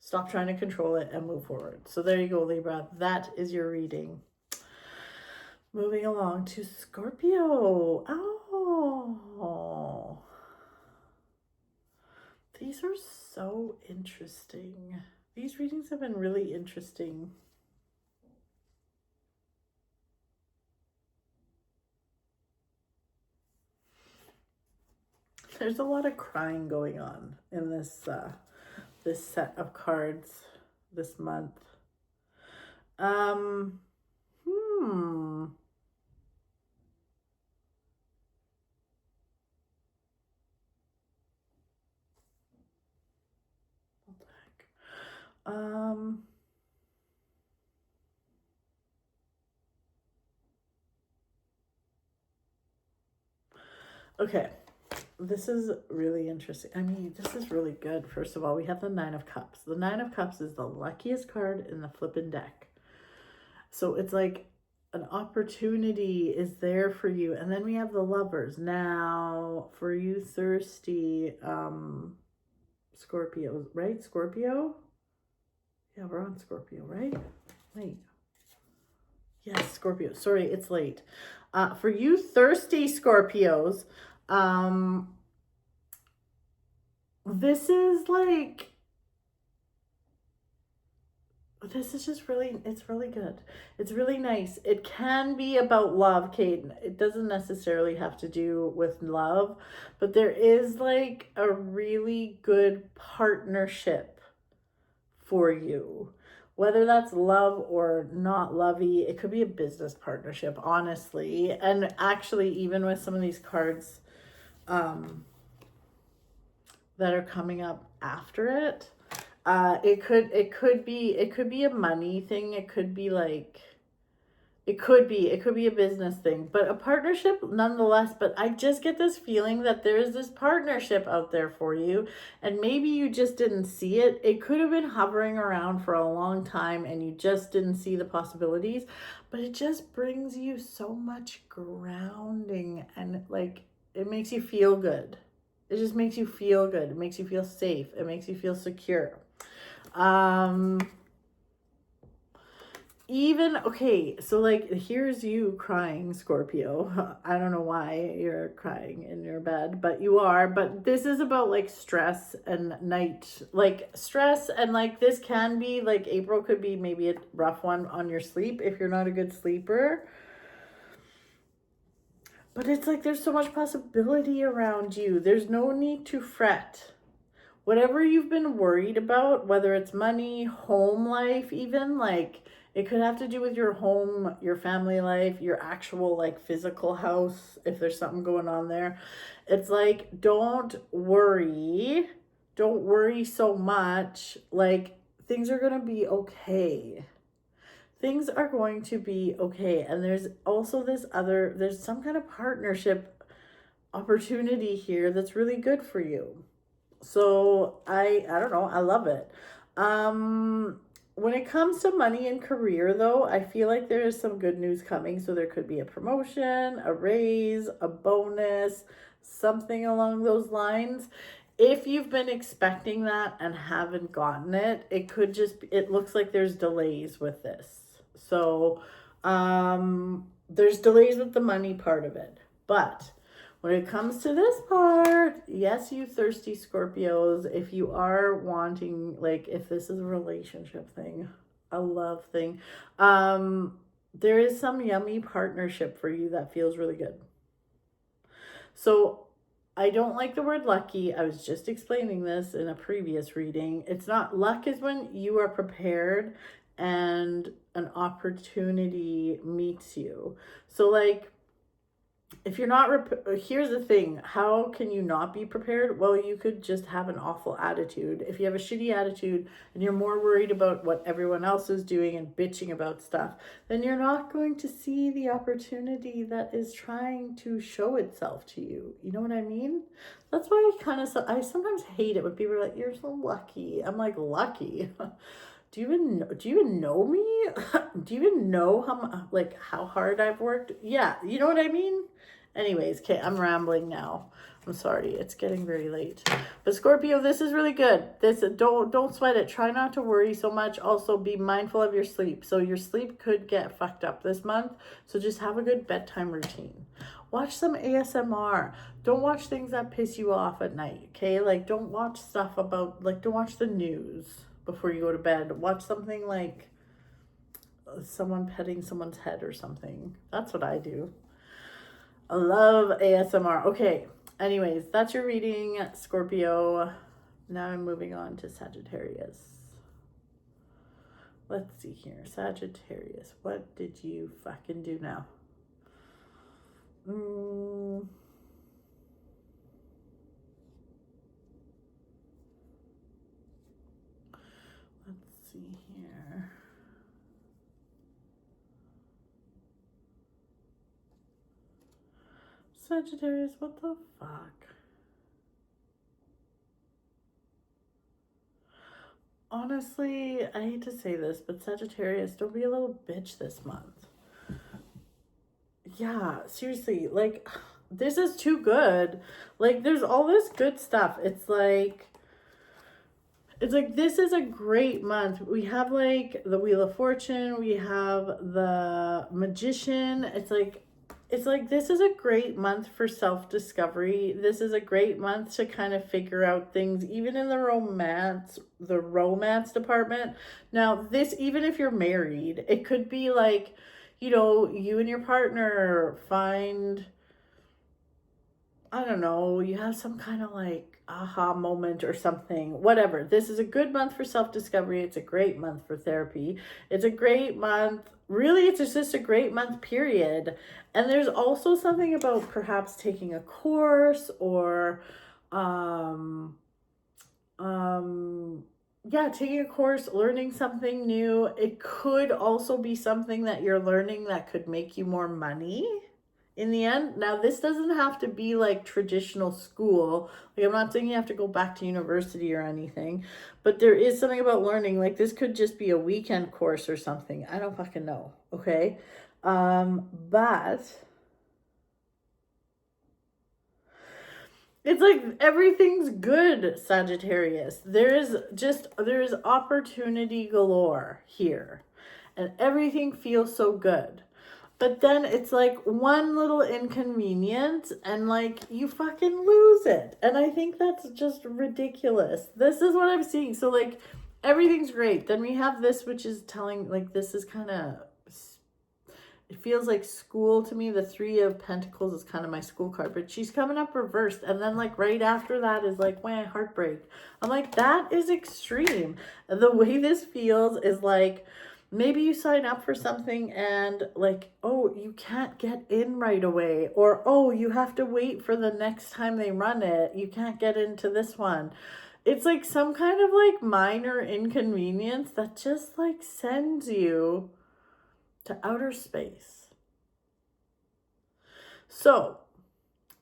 Stop trying to control it and move forward. So there you go, Libra. That is your reading. Moving along to Scorpio. Oh. These are so interesting. These readings have been really interesting. There's a lot of crying going on in this this set of cards this month. What the heck? Okay. This is really interesting. I mean, this is really good. First of all, we have the Nine of Cups. The Nine of Cups is the luckiest card in the flippin' deck. So it's like an opportunity is there for you. And then we have the Lovers. Now, for you thirsty Scorpio, right? Scorpio? Yeah, we're on Scorpio, right? Wait. Yes, Scorpio. Sorry, it's late. For you thirsty Scorpios, this is like, this is just really, it's really good. It's really nice. It can be about love, Kate. It doesn't necessarily have to do with love, but there is like a really good partnership for you. Whether that's love or not lovey, it could be a business partnership, honestly. And actually, even with some of these cards that are coming up after it, it could be a money thing. It could be like, it could be a business thing, but a partnership nonetheless. But I just get this feeling that there is this partnership out there for you, and maybe you just didn't see it. It could have been hovering around for a long time and you just didn't see the possibilities, but it just brings you so much grounding, and like, it makes you feel good. It just makes you feel good. It makes you feel safe. It makes you feel secure. Even, okay, so like, here's you crying, Scorpio. I don't know why you're crying in your bed, but you are. But this is about like stress and night, like stress, and like this can be like, April could be maybe a rough one on your sleep if you're not a good sleeper. But it's like, there's so much possibility around you. There's no need to fret. Whatever you've been worried about, whether it's money, home life, even like, it could have to do with your home, your family life, your actual like physical house, if there's something going on there. It's like, don't worry so much. Like, things are going to be okay. Things are going to be okay. And there's also there's some kind of partnership opportunity here that's really good for you. So I don't know, I love it. When it comes to money and career though, I feel like there is some good news coming. So there could be a promotion, a raise, a bonus, something along those lines. If you've been expecting that and haven't gotten it, it looks like there's delays with this. So there's delays with the money part of it. But when it comes to this part, yes, you thirsty Scorpios, if you are wanting, like, if this is a relationship thing, a love thing, there is some yummy partnership for you that feels really good. So I don't like the word lucky. I was just explaining this in a previous reading. It's not, luck is when you are prepared and an opportunity meets you. So like, if you're not, here's the thing, how can you not be prepared? Well, you could just have an awful attitude. If you have a shitty attitude and you're more worried about what everyone else is doing and bitching about stuff, then you're not going to see the opportunity that is trying to show itself to you. You know what I mean? That's why I sometimes hate it when people are like, you're so lucky. I'm like, lucky? Do you even know me? Do you even know how hard I've worked? Yeah, you know what I mean? Anyways, okay, I'm rambling now. I'm sorry, it's getting very late. But Scorpio, this is really good. Don't sweat it. Try not to worry so much. Also, be mindful of your sleep. So your sleep could get fucked up this month. So just have a good bedtime routine. Watch some ASMR. Don't watch things that piss you off at night, okay? Like, don't watch stuff about, like, don't watch the news before you go to bed. Watch something like someone petting someone's head or something. That's what I do. I love ASMR. Okay, anyways, that's your reading, Scorpio. Now I'm moving on to Sagittarius. Let's see here. Sagittarius, what did you fucking do now? Let's see here. Sagittarius, what the fuck? Honestly, I hate to say this, but Sagittarius, don't be a little bitch this month. Yeah, seriously, like, this is too good. Like, there's all this good stuff. It's like, this is a great month. We have, like, the Wheel of Fortune. We have the Magician. It's like, this is a great month for self-discovery. This is a great month to kind of figure out things, even in the romance department. Now, even if you're married, it could be like, you know, you and your partner find, I don't know, you have some kind of like aha moment or something, whatever. This is a good month for self-discovery. It's a great month for therapy. It's a great month. Really, it's just a great month, period. And there's also something about perhaps taking a course or, taking a course, learning something new. It could also be something that you're learning that could make you more money in the end. Now, this doesn't have to be like traditional school. Like, I'm not saying you have to go back to university or anything, but there is something about learning. Like, this could just be a weekend course or something. I don't fucking know. Okay. But it's like everything's good, Sagittarius. There is opportunity galore here, and everything feels so good. But then it's like one little inconvenience and like you fucking lose it. And I think that's just ridiculous. This is what I'm seeing. So like everything's great. Then we have this, which is telling, like, this is kind of, it feels like school to me. The Three of Pentacles is kind of my school card, but she's coming up reversed. And then like right after that is like, my heartbreak. I'm like, that is extreme. And the way this feels is like, maybe you sign up for something and like, oh, you can't get in right away. Or, oh, you have to wait for the next time they run it. You can't get into this one. It's like some kind of like minor inconvenience that just like sends you to outer space. So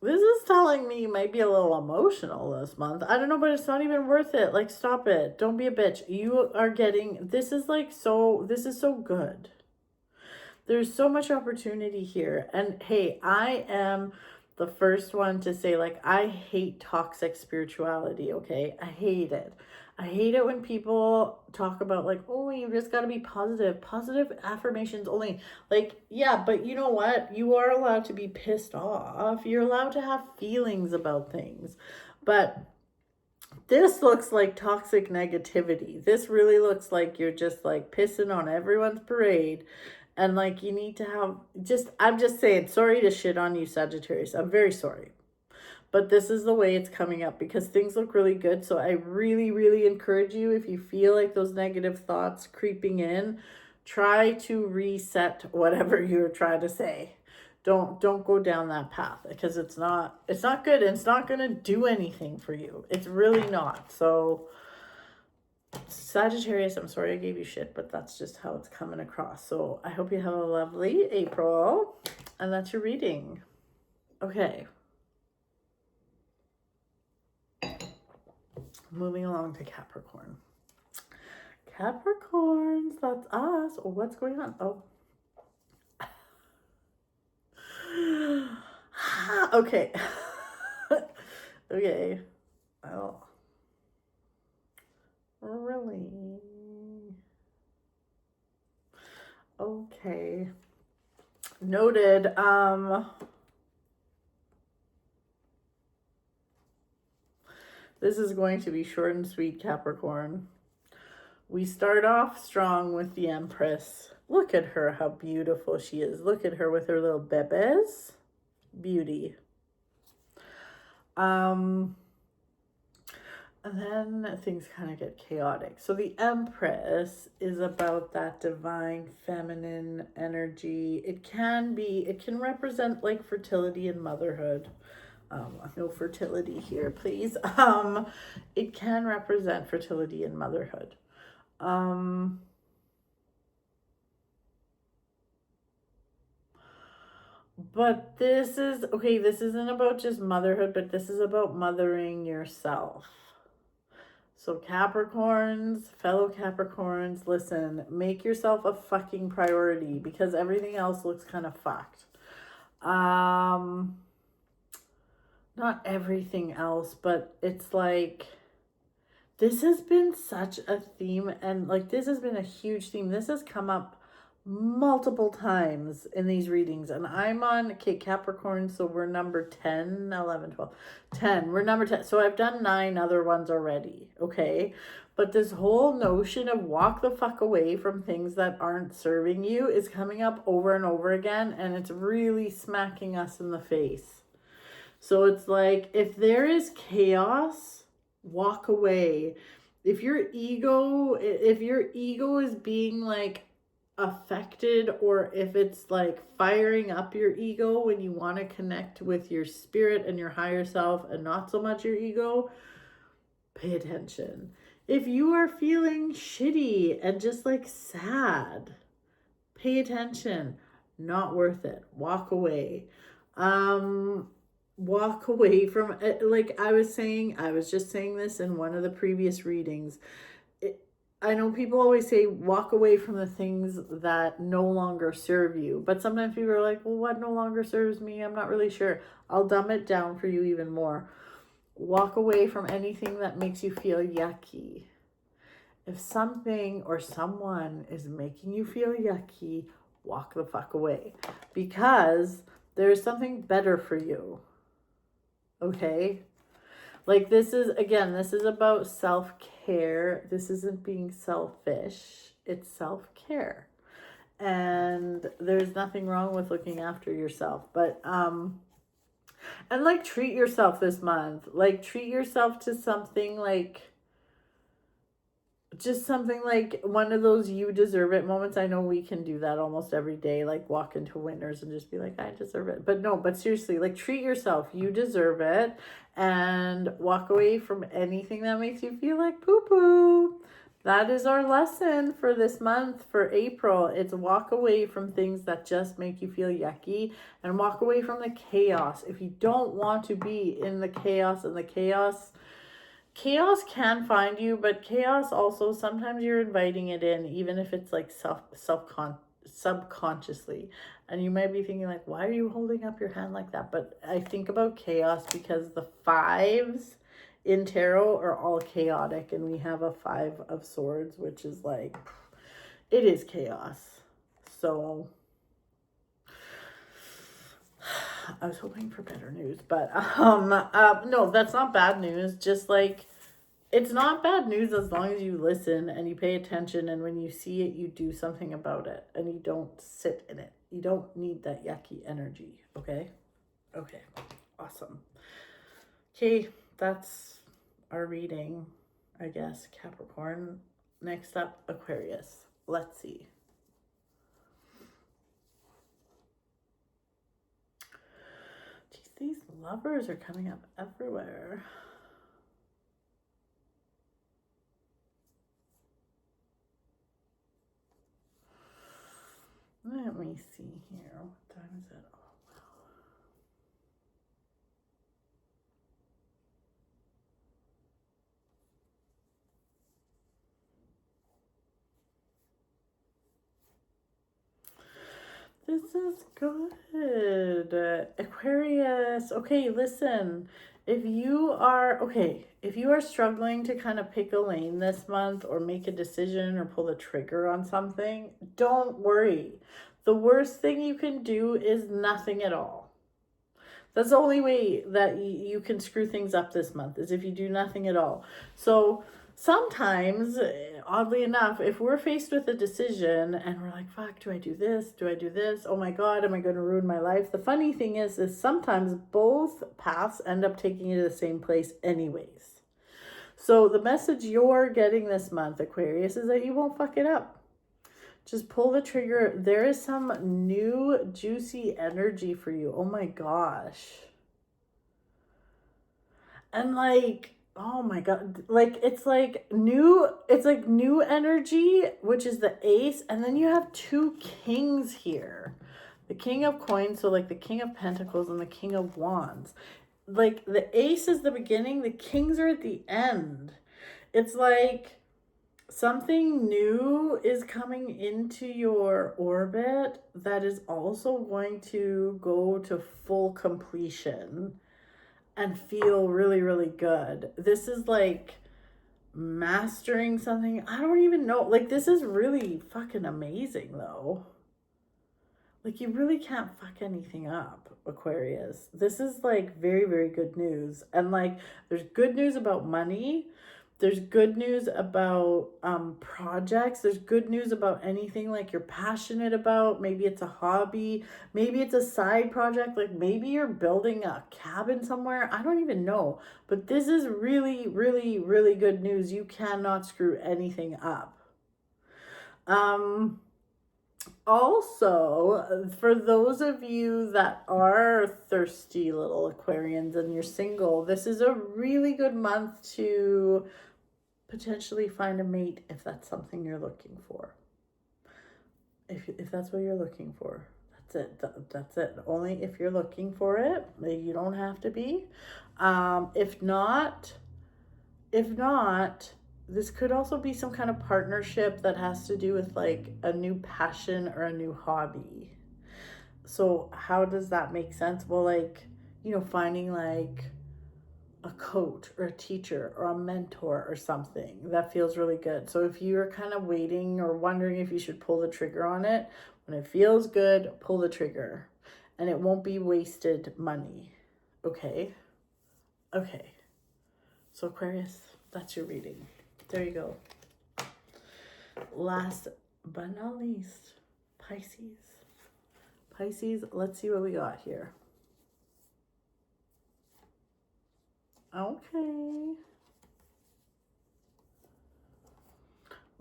this is telling me you might be a little emotional this month. I don't know, but it's not even worth it. Like, stop it. Don't be a bitch. You are getting, this is so good. There's so much opportunity here. And hey, I am the first one to say, like, I hate toxic spirituality, okay? I hate it. I hate it when people talk about like, oh, you just got to be positive affirmations only. Like, yeah, but you know what? You are allowed to be pissed off. You're allowed to have feelings about things. But this looks like toxic negativity. This really looks like you're just like pissing on everyone's parade. And like, you need to have I'm just saying, sorry to shit on you, Sagittarius. I'm very sorry. But this is the way it's coming up because things look really good. So I really, really encourage you, if you feel like those negative thoughts creeping in, try to reset whatever you're trying to say. Don't go down that path, because it's not good, and it's not going to do anything for you. It's really not. So Sagittarius, I'm sorry I gave you shit, but that's just how it's coming across. So I hope you have a lovely April, and that's your reading. Okay. Moving along to Capricorn. Capricorns, that's us. Oh, what's going on? Oh. Okay. Okay. Oh. Really? Okay. Noted. This is going to be short and sweet, Capricorn. We start off strong with the Empress. Look at her, how beautiful she is. Look at her with her little bebes. Beauty. And then things kind of get chaotic. So the Empress is about that divine feminine energy. It can represent like fertility and motherhood. No fertility here, please. It can represent fertility and motherhood. But this isn't about just motherhood, but this is about mothering yourself. So Capricorns, fellow Capricorns, listen, make yourself a fucking priority, because everything else looks kind of fucked. Not everything else, but it's like, this has been such a theme, and like this has been a huge theme. This has come up multiple times in these readings, and I'm on Capricorn, so we're number 10, 11, 12, 10. We're number 10. So I've done 9 other ones already, okay? But this whole notion of walk the fuck away from things that aren't serving you is coming up over and over again, and it's really smacking us in the face. So it's like, if there is chaos, walk away. If your ego is being like affected, or if it's like firing up your ego when you want to connect with your spirit and your higher self and not so much your ego, pay attention. If you are feeling shitty and just like sad, pay attention. Not worth it. Walk away. Walk away from it. Like I was just saying this in one of the previous readings. I know people always say walk away from the things that no longer serve you, but sometimes people are like, well, what no longer serves me? I'm not really sure. I'll dumb it down for you even more. Walk away from anything that makes you feel yucky. If something or someone is making you feel yucky, walk the fuck away, because there's something better for you. Okay? Like this is about self-care. This isn't being selfish. It's self-care. And there's nothing wrong with looking after yourself. But, and like treat yourself this month. Like treat yourself to something like, just something like one of those you deserve it moments. I know we can do that almost every day, like walk into Winners and just be like, I deserve it. But seriously, like treat yourself. You deserve it. And walk away from anything that makes you feel like poo-poo. That is our lesson for this month, for April. It's walk away from things that just make you feel yucky, and walk away from the chaos. If you don't want to be in the chaos, and the chaos can find you, but chaos also, sometimes you're inviting it in, even if it's like subconsciously. And you might be thinking like, why are you holding up your hand like that? But I think about chaos because the 5s in tarot are all chaotic, and we have a 5 of swords, which is like, it is chaos. So I was hoping for better news, but no, that's not bad news. Just like, it's not bad news as long as you listen and you pay attention, and when you see it, you do something about it, and you don't sit in it. You don't need that yucky energy, okay? Okay, awesome. Okay, that's our reading, I guess, Capricorn. Next up, Aquarius. Let's see. Lovers are coming up everywhere. Let me see here. What time is it? Oh, wow. This is good. Aquarius. Okay, listen. If you are struggling to kind of pick a lane this month or make a decision or pull the trigger on something, don't worry. The worst thing you can do is nothing at all. That's the only way that you can screw things up this month, is if you do nothing at all. So sometimes, oddly enough, if we're faced with a decision and we're like, fuck, do I do this? Do I do this? Oh my God, am I going to ruin my life? The funny thing is sometimes both paths end up taking you to the same place anyways. So the message you're getting this month, Aquarius, is that you won't fuck it up. Just pull the trigger. There is some new juicy energy for you. Oh my gosh. And like, oh my God, like it's like new energy, which is the ace, and then you have two kings here. The king of coins, so like the king of pentacles and the king of wands. Like the ace is the beginning, the kings are at the end. It's like something new is coming into your orbit that is also going to go to full completion and feel really, really good. This is like mastering something. I don't even know. Like, this is really fucking amazing, though. Like, you really can't fuck anything up, Aquarius. This is like very, very good news. And like, there's good news about money. There's good news about projects. There's good news about anything like you're passionate about. Maybe it's a hobby. Maybe it's a side project. Like maybe you're building a cabin somewhere. I don't even know. But this is really, really, really good news. You cannot screw anything up. Also, for those of you that are thirsty little Aquarians and you're single, this is a really good month to potentially find a mate if that's something you're looking for. If that's what you're looking for, that's it. That's it. Only if you're looking for it. You don't have to be. If not, this could also be some kind of partnership that has to do with like a new passion or a new hobby. So how does that make sense? Well, like, finding like a coach or a teacher or a mentor or something that feels really good. So if you're kind of waiting or wondering if you should pull the trigger on it, when it feels good, pull the trigger, and it won't be wasted money. Okay. So Aquarius, that's your reading. There you go. Last but not least, Pisces, let's see what we got here. Okay.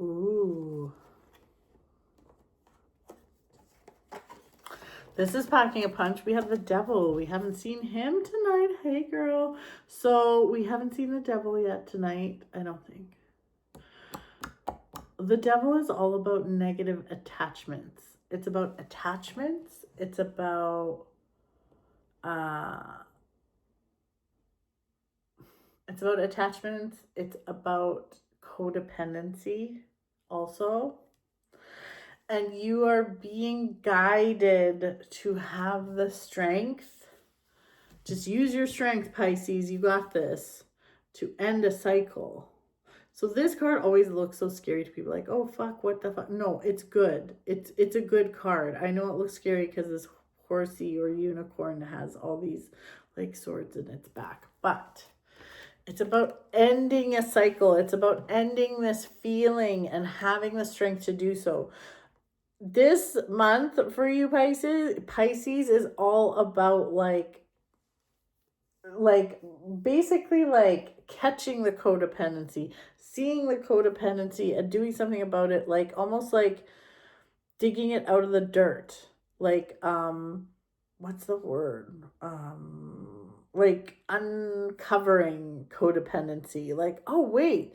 Ooh. This is packing a punch. We have the devil. We haven't seen him tonight. Hey, girl. So we haven't seen the devil yet tonight, I don't think. The devil is all about negative attachments. It's about attachments. It's about attachments. It's about codependency also. And you are being guided to have the strength. Just use your strength, Pisces. You got this. To end a cycle. So this card always looks so scary to people. Like, oh, fuck, what the fuck? No, it's good. It's a good card. I know it looks scary because this horsey or unicorn has all these like swords in its back. But it's about ending a cycle. It's about ending this feeling and having the strength to do so. This month for you, Pisces is all about like basically like catching the codependency, seeing the codependency and doing something about it, like almost like digging it out of the dirt. Like, what's the word? like uncovering codependency. Like, oh, wait,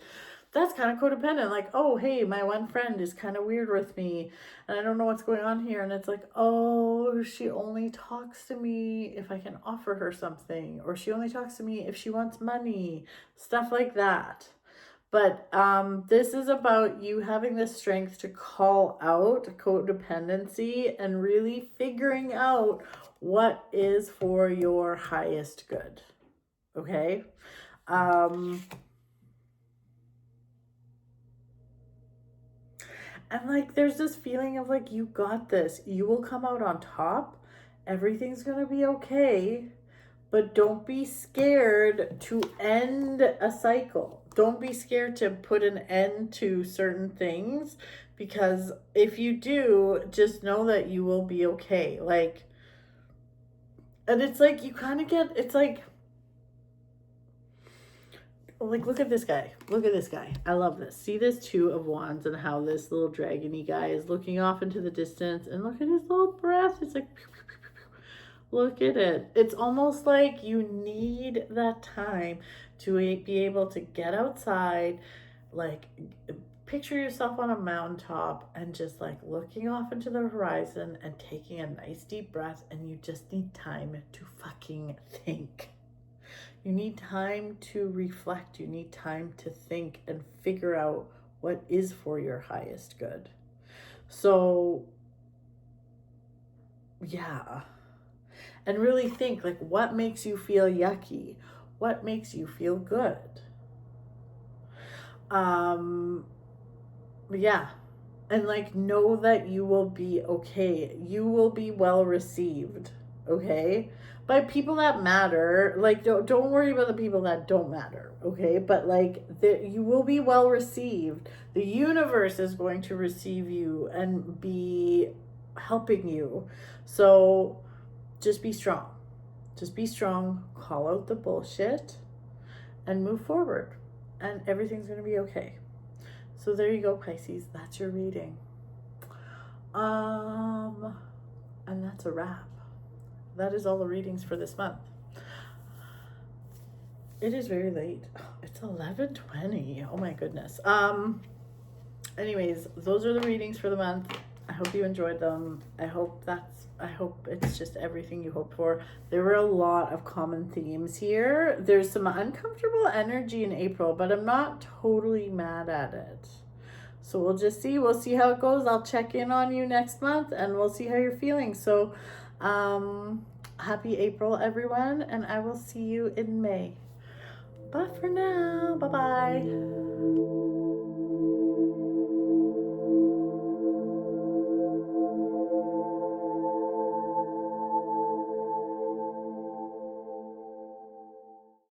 that's kind of codependent. Like, oh, hey, my one friend is kind of weird with me and I don't know what's going on here. And it's like, oh, she only talks to me if I can offer her something, or she only talks to me if she wants money, stuff like that. But this is about you having the strength to call out codependency and really figuring out what is for your highest good. Okay? And like, there's this feeling of like, you got this. You will come out on top. Everything's going to be okay. But don't be scared to end a cycle. Don't be scared to put an end to certain things, because if you do, just know that you will be okay. Like, and it's like, you kind of get, it's like, look at this guy. Look at this guy. I love this. See this Two of Wands and how this little dragony guy is looking off into the distance, and look at his little breath. It's like, pew, pew, pew, pew, pew. Look at it. It's almost like you need that time to be able to get outside, like picture yourself on a mountaintop and just like looking off into the horizon and taking a nice deep breath, and you just need time to fucking think. You need time to reflect. You need time to think and figure out what is for your highest good. So, yeah. And really think, like, what makes you feel yucky? What makes you feel good? Yeah. And like, know that you will be okay. You will be well received, okay? By people that matter. Like, don't worry about the people that don't matter, okay? But like, you will be well received. The universe is going to receive you and be helping you. So just be strong. Just be strong. Call out the bullshit and move forward. And everything's going to be okay. So there you go, Pisces. That's your reading. And that's a wrap. That is all the readings for this month. It is very late. It's 11:20. Oh my goodness. Anyways, those are the readings for the month. I hope you enjoyed them. I hope it's just everything you hoped for. There were a lot of common themes here. There's some uncomfortable energy in April, but I'm not totally mad at it. So we'll just see. We'll see how it goes. I'll check in on you next month and we'll see how you're feeling. So happy April, everyone, and I will see you in May. Bye for now. Bye-bye.